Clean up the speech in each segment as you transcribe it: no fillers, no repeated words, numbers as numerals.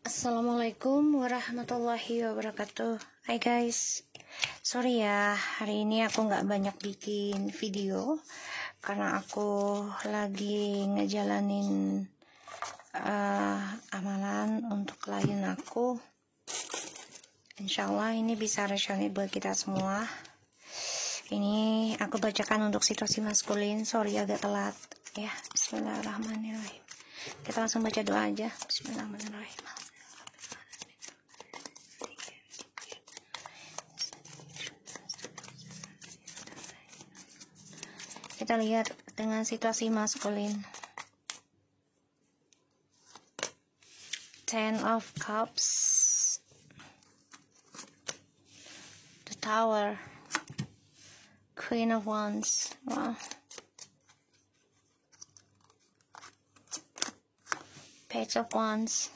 Assalamualaikum warahmatullahi wabarakatuh. Hai guys, sorry ya, hari ini aku nggak banyak bikin video karena aku lagi ngejalanin amalan untuk klien aku. Insyaallah ini bisa resonate buat kita semua. Ini aku bacakan untuk situasi maskulin. Sorry agak telat ya. Bismillahirrahmanirrahim. Kita langsung baca doa aja. Bismillahirrahmanirrahim. Kita lihat dengan situasi maskulin. Ten of Cups, the Tower, Queen of Wands. Wow. Page of Wands,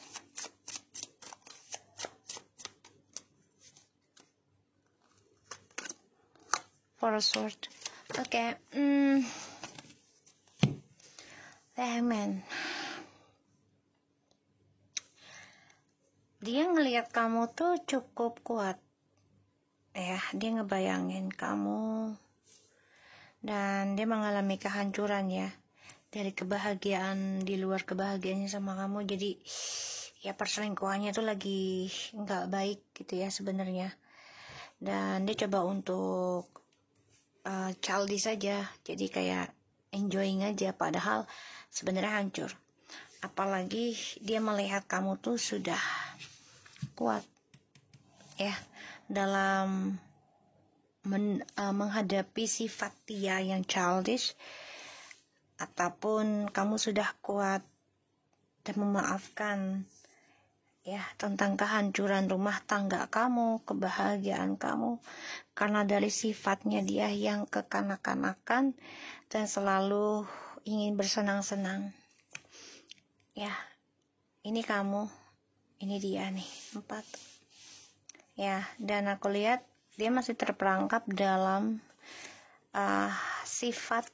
Four of Swords. Oke, Hangman. Dia ngelihat kamu tuh cukup kuat, ya. Dia ngebayangin kamu, dan dia mengalami kehancuran ya, dari kebahagiaan di luar kebahagiaannya sama kamu. Jadi ya perselingkuhannya tuh lagi nggak baik gitu ya sebenarnya. Dan dia coba untuk childish saja, jadi kayak enjoying aja, padahal sebenarnya hancur. Apalagi dia melihat kamu tuh sudah kuat ya dalam menghadapi sifat dia yang childish, ataupun kamu sudah kuat dan memaafkan ya tentang kehancuran rumah tangga kamu, kebahagiaan kamu, karena dari sifatnya dia yang kekanak-kanakan dan selalu ingin bersenang-senang. Ya, ini kamu, ini dia nih, 4. Ya, dan aku lihat dia masih terperangkap dalam sifat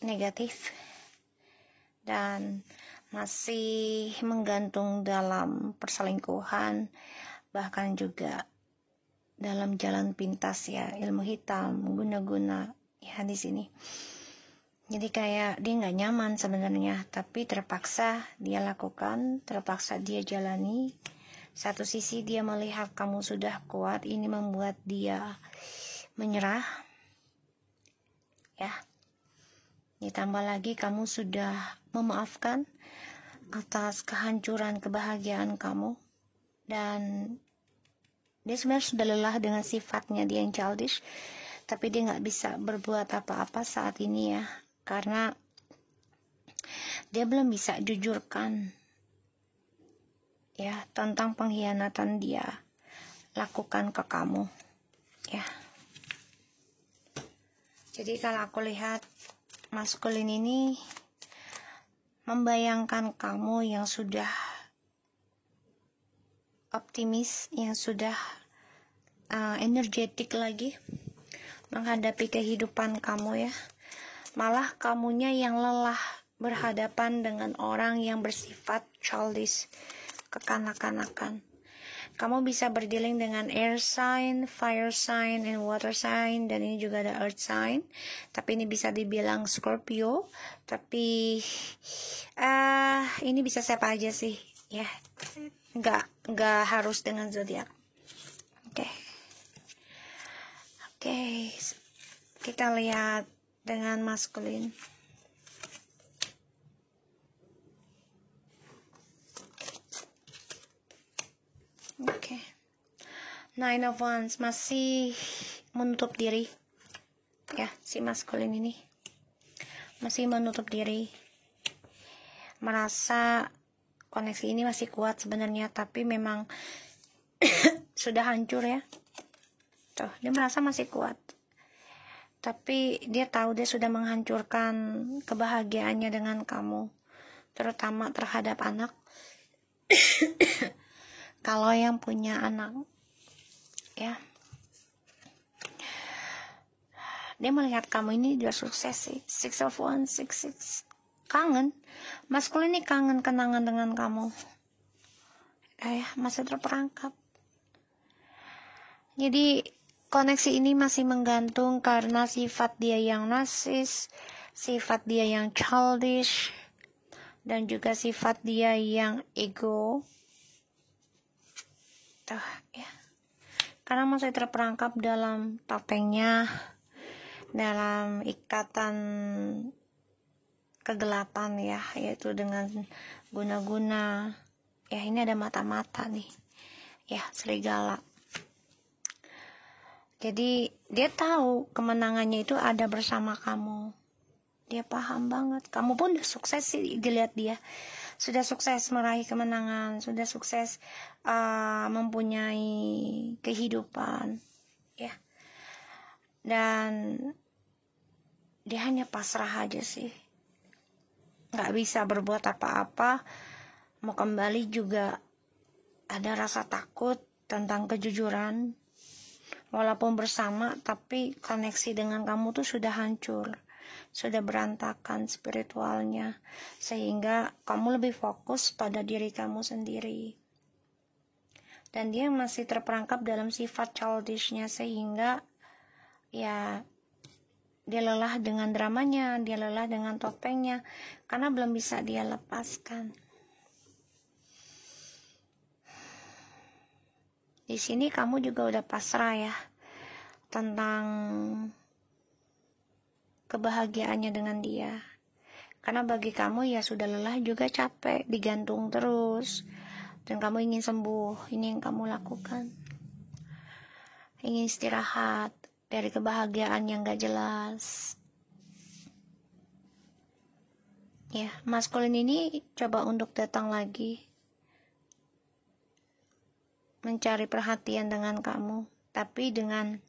negatif dan masih menggantung dalam perselingkuhan, bahkan juga dalam jalan pintas ya, ilmu hitam, guna-guna ya di sini. Jadi kayak dia nggak nyaman sebenarnya, tapi terpaksa dia lakukan, terpaksa dia jalani. Satu sisi dia melihat kamu sudah kuat, ini membuat dia menyerah ya. Ditambah lagi kamu sudah memaafkan atas kehancuran kebahagiaan kamu, dan dia sebenarnya sudah lelah dengan sifatnya dia yang childish, tapi dia nggak bisa berbuat apa-apa saat ini ya, karena dia belum bisa jujurkan ya tentang pengkhianatan dia lakukan ke kamu ya. Jadi kalau aku lihat maskulin ini membayangkan kamu yang sudah optimis, yang sudah energetik lagi menghadapi kehidupan kamu ya. Malah kamunya yang lelah berhadapan dengan orang yang bersifat childish, kekanak-kanakan. Kamu bisa berdealing dengan air sign, fire sign, and water sign, dan ini juga ada earth sign. Tapi ini bisa dibilang Scorpio, tapi ini bisa siapa aja sih ya, nggak harus dengan zodiak. Oke, kita lihat dengan maskulin. Oke. Nine of Wands masih menutup diri ya, si maskulin ini masih menutup diri, merasa koneksi ini masih kuat sebenarnya, tapi memang sudah hancur ya. Tuh, dia merasa masih kuat, tapi dia tahu dia sudah menghancurkan kebahagiaannya dengan kamu, terutama terhadap anak. Kalau yang punya anak ya, dia melihat kamu ini dia sukses sih. Six of Wands, kangen. Maskulin ini kangen kenangan dengan kamu. masih terperangkap. Jadi koneksi ini masih menggantung karena sifat dia yang narsis, sifat dia yang childish, dan juga sifat dia yang ego. Ya. Karena masih terperangkap dalam topengnya, dalam ikatan kegelapan ya, yaitu dengan guna-guna. Ya, ini ada mata-mata nih. Ya, serigala. Jadi dia tahu kemenangannya itu ada bersama kamu. Dia paham banget. Kamu pun udah sukses sih dilihat dia. Sudah sukses meraih kemenangan, sudah sukses mempunyai kehidupan, ya. Dan dia hanya pasrah aja sih. Nggak bisa berbuat apa-apa. Mau kembali juga ada rasa takut tentang kejujuran. Walaupun bersama, tapi koneksi dengan kamu tuh sudah hancur, sudah berantakan spiritualnya, sehingga kamu lebih fokus pada diri kamu sendiri. Dan dia masih terperangkap dalam sifat childishnya, sehingga ya dia lelah dengan dramanya, dia lelah dengan topengnya, karena belum bisa dia lepaskan. Di sini kamu juga udah pasrah ya tentang kebahagiaannya dengan dia. Karena bagi kamu ya sudah lelah juga capek, digantung terus. Dan kamu ingin sembuh, ini yang kamu lakukan. Ingin istirahat dari kebahagiaan yang gak jelas. Ya, maskulin ini coba untuk datang lagi. Mencari perhatian dengan kamu, tapi dengan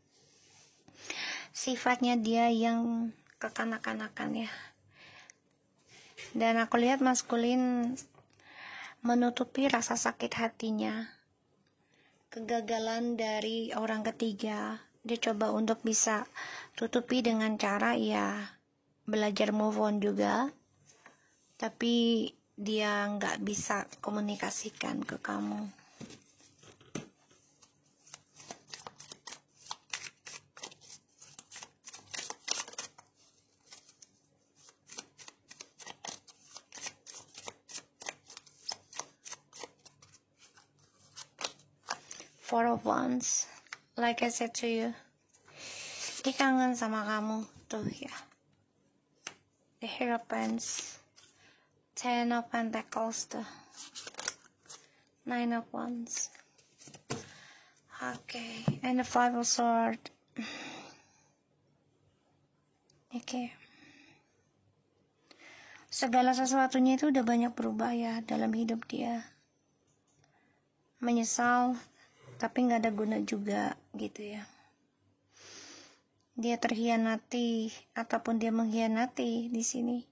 sifatnya dia yang kekanak-kanakan ya. Dan aku lihat maskulin menutupi rasa sakit hatinya, kegagalan dari orang ketiga. Dia coba untuk bisa tutupi dengan cara ya belajar move on juga, tapi dia nggak bisa komunikasikan ke kamu. Four of Wands, like I said to you, dia kangen sama kamu tuh ya. The Hierophants, Ten of Pentacles tuh, Nine of Wands. Okay, and the Five of Swords. Okay. Segala sesuatunya itu udah banyak berubah ya dalam hidup dia. Menyesal, tapi nggak ada guna juga gitu ya. Dia terhianati ataupun dia mengkhianati di sini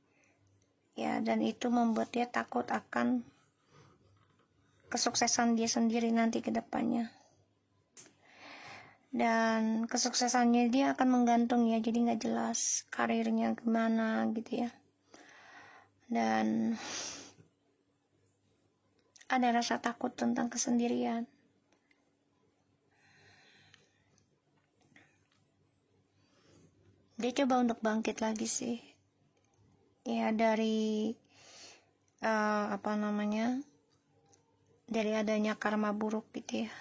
ya, dan itu membuat dia takut akan kesuksesan dia sendiri nanti ke depannya. Dan kesuksesannya dia akan menggantung ya, jadi nggak jelas karirnya gimana gitu ya. Dan ada rasa takut tentang kesendirian. Dia coba untuk bangkit lagi sih ya dari dari adanya karma buruk gitu ya,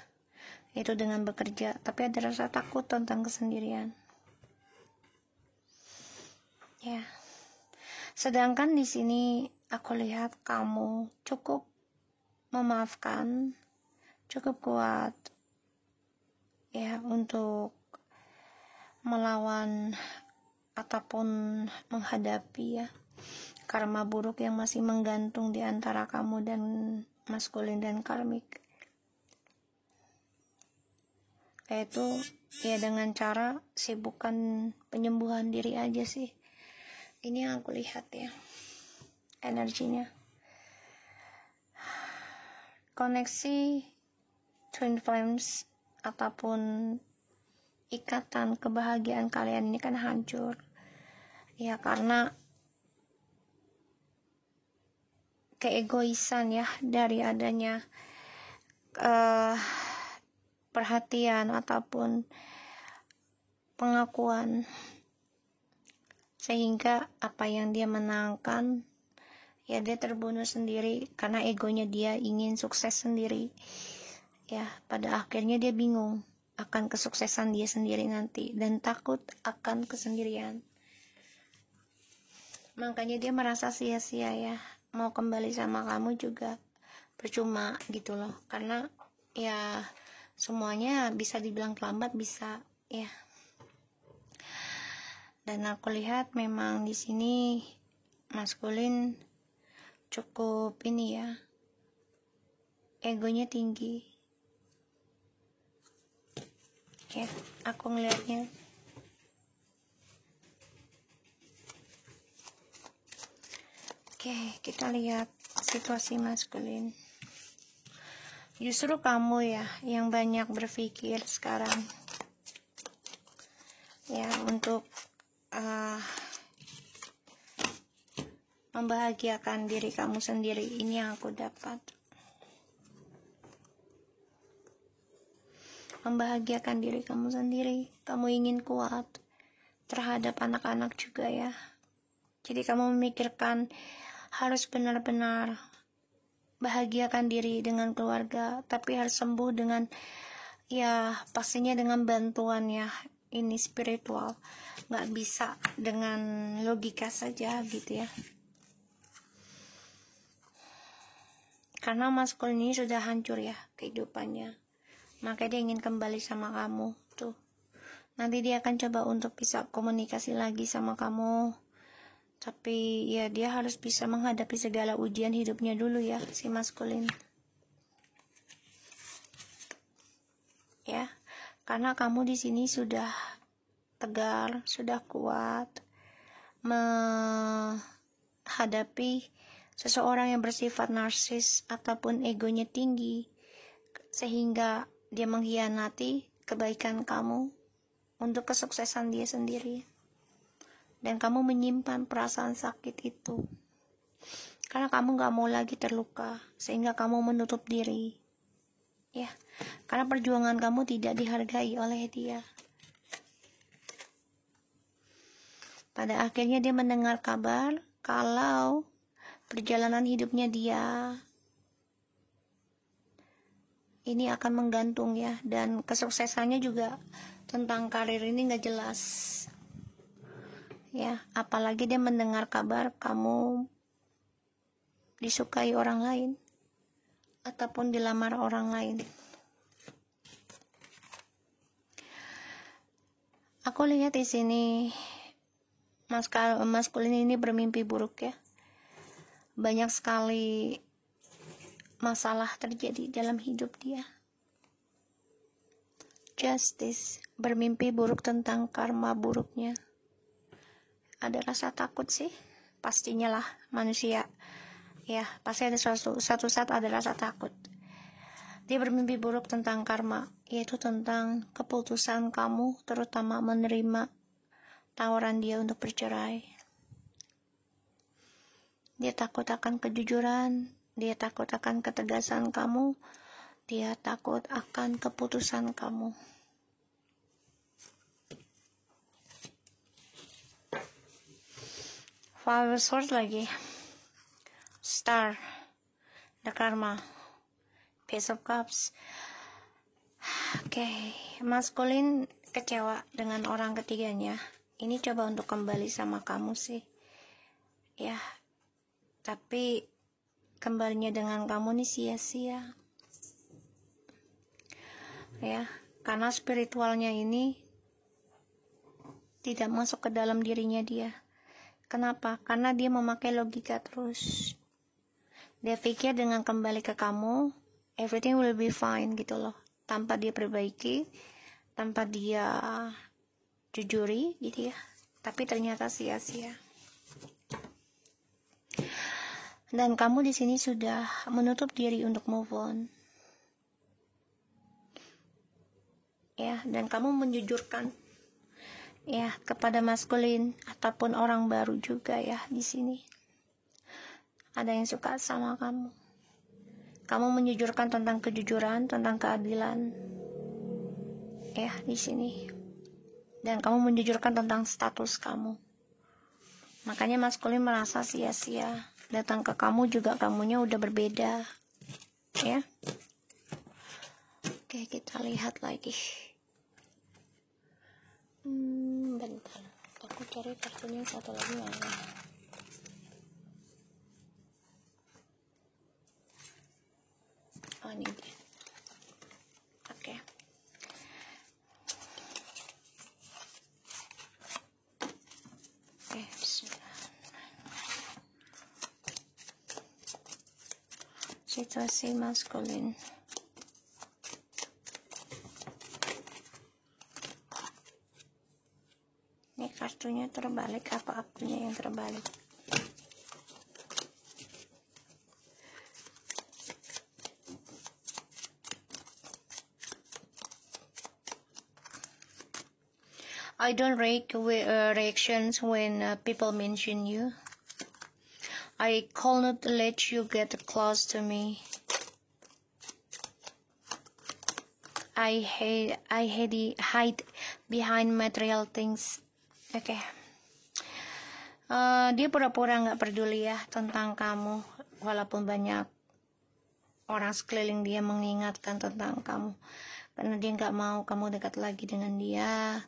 itu dengan bekerja, tapi ada rasa takut tentang kesendirian ya. Sedangkan di sini aku lihat kamu cukup memaafkan, cukup kuat ya untuk melawan ataupun menghadapi ya karma buruk yang masih menggantung di antara kamu dan maskulin dan karmik. Yaitu ya dengan cara sibukkan penyembuhan diri aja sih. Ini yang aku lihat ya energinya. Koneksi twin flames ataupun ikatan kebahagiaan kalian ini kan hancur ya, karena keegoisan ya, dari adanya perhatian ataupun pengakuan, sehingga apa yang dia menangkan ya dia terbunuh sendiri karena egonya dia ingin sukses sendiri. Ya, pada akhirnya dia bingung akan kesuksesan dia sendiri nanti dan takut akan kesendirian. Makanya dia merasa sia-sia ya. Mau kembali sama kamu juga percuma gitu loh. Karena ya semuanya bisa dibilang terlambat, bisa ya. Dan aku lihat memang di sini maskulin cukup ini ya, egonya tinggi ya, aku ngelihatnya. Oke, kita lihat situasi maskulin. Justru kamu ya yang banyak berpikir sekarang ya untuk membahagiakan diri kamu sendiri. Ini yang aku dapat. Membahagiakan diri kamu sendiri. Kamu ingin kuat terhadap anak-anak juga ya. Jadi kamu memikirkan harus benar-benar bahagiakan diri dengan keluarga, tapi harus sembuh dengan ya pastinya dengan bantuan ya, ini spiritual, nggak bisa dengan logika saja gitu ya. Karena maskulin ini sudah hancur ya kehidupannya, maka dia ingin kembali sama kamu tuh. Nanti dia akan coba untuk bisa komunikasi lagi sama kamu, tapi ya dia harus bisa menghadapi segala ujian hidupnya dulu ya, si maskulin. Ya, karena kamu di sini sudah tegar, sudah kuat menghadapi seseorang yang bersifat narsis ataupun egonya tinggi, sehingga dia mengkhianati kebaikan kamu untuk kesuksesan dia sendiri. Dan kamu menyimpan perasaan sakit itu karena kamu gak mau lagi terluka, sehingga kamu menutup diri ya, karena perjuangan kamu tidak dihargai oleh dia. Pada akhirnya dia mendengar kabar kalau perjalanan hidupnya dia ini akan menggantung ya, dan kesuksesannya juga tentang karir ini gak jelas ya. Apalagi dia mendengar kabar kamu disukai orang lain ataupun dilamar orang lain. Aku lihat di sini maskulin ini bermimpi buruk ya. Banyak sekali masalah terjadi dalam hidup dia. Justice, bermimpi buruk tentang karma buruknya. Ada rasa takut sih, pastinya lah manusia. Ya, pasti ada satu saat ada rasa takut. Dia bermimpi buruk tentang karma, yaitu tentang keputusan kamu, terutama menerima tawaran dia untuk bercerai. Dia takut akan kejujuran, dia takut akan ketegasan kamu, dia takut akan keputusan kamu. Five of Swords lagi, Star, the Karma, Page of Cups. Oke, maskulin kecewa dengan orang ketiganya. Ini coba untuk kembali sama kamu sih ya, tapi kembalinya dengan kamu nih sia-sia ya, karena spiritualnya ini tidak masuk ke dalam dirinya dia. Kenapa? Karena dia memakai logika terus. Dia pikir dengan kembali ke kamu everything will be fine gitu loh, tanpa dia perbaiki, tanpa dia jujuri gitu ya. Tapi ternyata sia-sia. Dan kamu di sini sudah menutup diri untuk move on. Ya, dan kamu menjujurkan ya kepada maskulin ataupun orang baru juga ya di sini. Ada yang suka sama kamu. Kamu menjujurkan tentang kejujuran, tentang keadilan, ya di sini. Dan kamu menjujurkan tentang status kamu. Makanya maskulin merasa sia-sia. Datang ke kamu juga kamunya udah berbeda, ya. Oke, kita lihat lagi. Bentar, aku cari kartunya satu lagi mana. Oh, ini dia. Oke. Bismillah. Situasi maskulin. Ini kartunya terbalik, apa akunya yang terbalik? I don't react reactions when people mention you. I call not let you get close to me. I hide behind material things. Oke. Dia pura-pura nggak peduli ya tentang kamu, walaupun banyak orang sekeliling dia mengingatkan tentang kamu, karena dia nggak mau kamu dekat lagi dengan dia.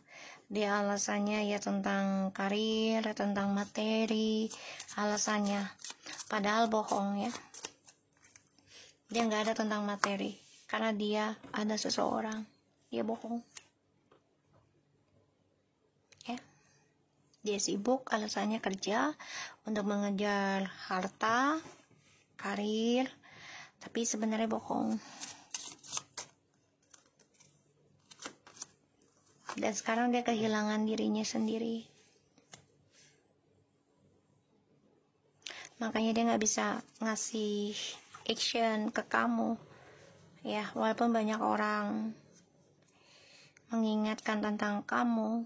Dia alasannya ya tentang karir, tentang materi, alasannya. Padahal bohong ya. Dia nggak ada tentang materi, karena dia ada seseorang. Dia bohong. Ya. Dia sibuk, alasannya kerja untuk mengejar harta, karir, tapi sebenarnya bohong. Dan sekarang dia kehilangan dirinya sendiri. Makanya dia nggak bisa ngasih action ke kamu. Ya, walaupun banyak orang mengingatkan tentang kamu,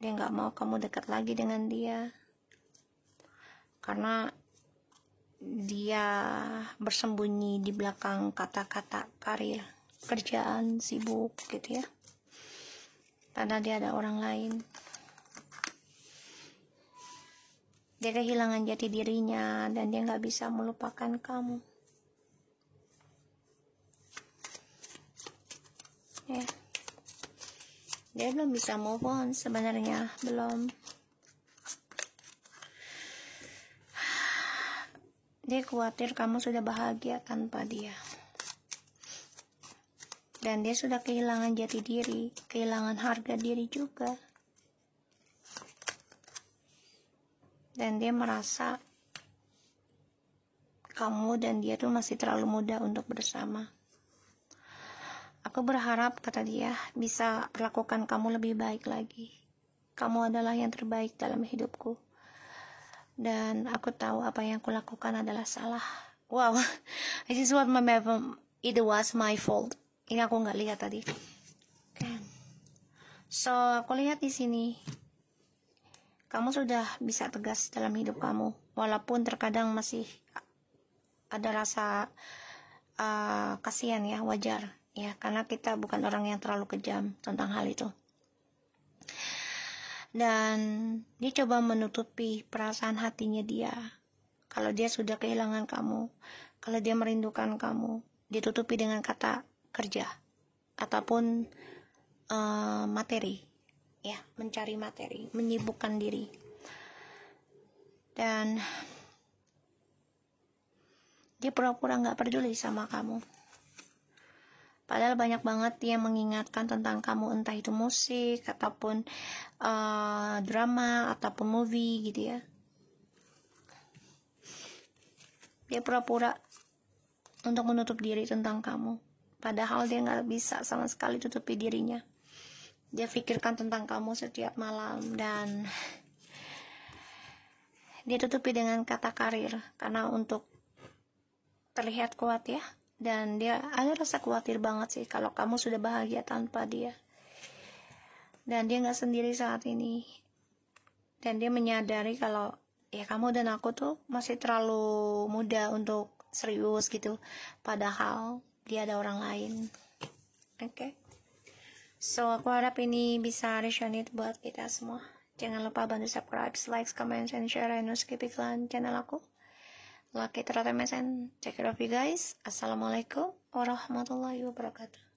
dia nggak mau kamu dekat lagi dengan dia. Karena dia bersembunyi di belakang kata-kata karir, kerjaan, sibuk gitu ya. Karena dia ada orang lain. Dia kehilangan jati dirinya dan dia nggak bisa melupakan kamu. Ya. Dia belum bisa move on sebenarnya, belum. Dia khawatir kamu sudah bahagia tanpa dia. Dan dia sudah kehilangan jati diri, kehilangan harga diri juga. Dan dia merasa kamu dan dia tuh masih terlalu muda untuk bersama. Aku berharap, kata dia, bisa perlakukan kamu lebih baik lagi. Kamu adalah yang terbaik dalam hidupku. Dan aku tahu apa yang aku lakukan adalah salah. Wow, this is what it was my fault. Ini aku nggak lihat tadi. Okay. So, aku lihat di sini. Kamu sudah bisa tegas dalam hidup kamu. Walaupun terkadang masih ada rasa kasihan ya, wajar. Ya, karena kita bukan orang yang terlalu kejam tentang hal itu. Dan dia coba menutupi perasaan hatinya dia. Kalau dia sudah kehilangan kamu, kalau dia merindukan kamu, ditutupi dengan kata kerja ataupun materi, ya, mencari materi, menyibukkan diri. Dan dia pura-pura nggak peduli sama kamu. Padahal banyak banget yang mengingatkan tentang kamu, entah itu musik ataupun drama ataupun movie gitu ya. Dia pura-pura untuk menutup diri tentang kamu. Padahal dia nggak bisa sama sekali tutupi dirinya. Dia pikirkan tentang kamu setiap malam dan dia tutupi dengan kata karir karena untuk terlihat kuat ya. Dan dia ada rasa khawatir banget sih kalau kamu sudah bahagia tanpa dia. Dan dia nggak sendiri saat ini. Dan dia menyadari kalau ya kamu dan aku tuh masih terlalu muda untuk serius gitu, padahal dia ada orang lain. Oke. So aku harap ini bisa resonate buat kita semua. Jangan lupa bantu subscribe, like, comment, and share, and skip iklan channel aku. Lucky Terata MSN. Take care of you guys. Assalamualaikum warahmatullahi wabarakatuh.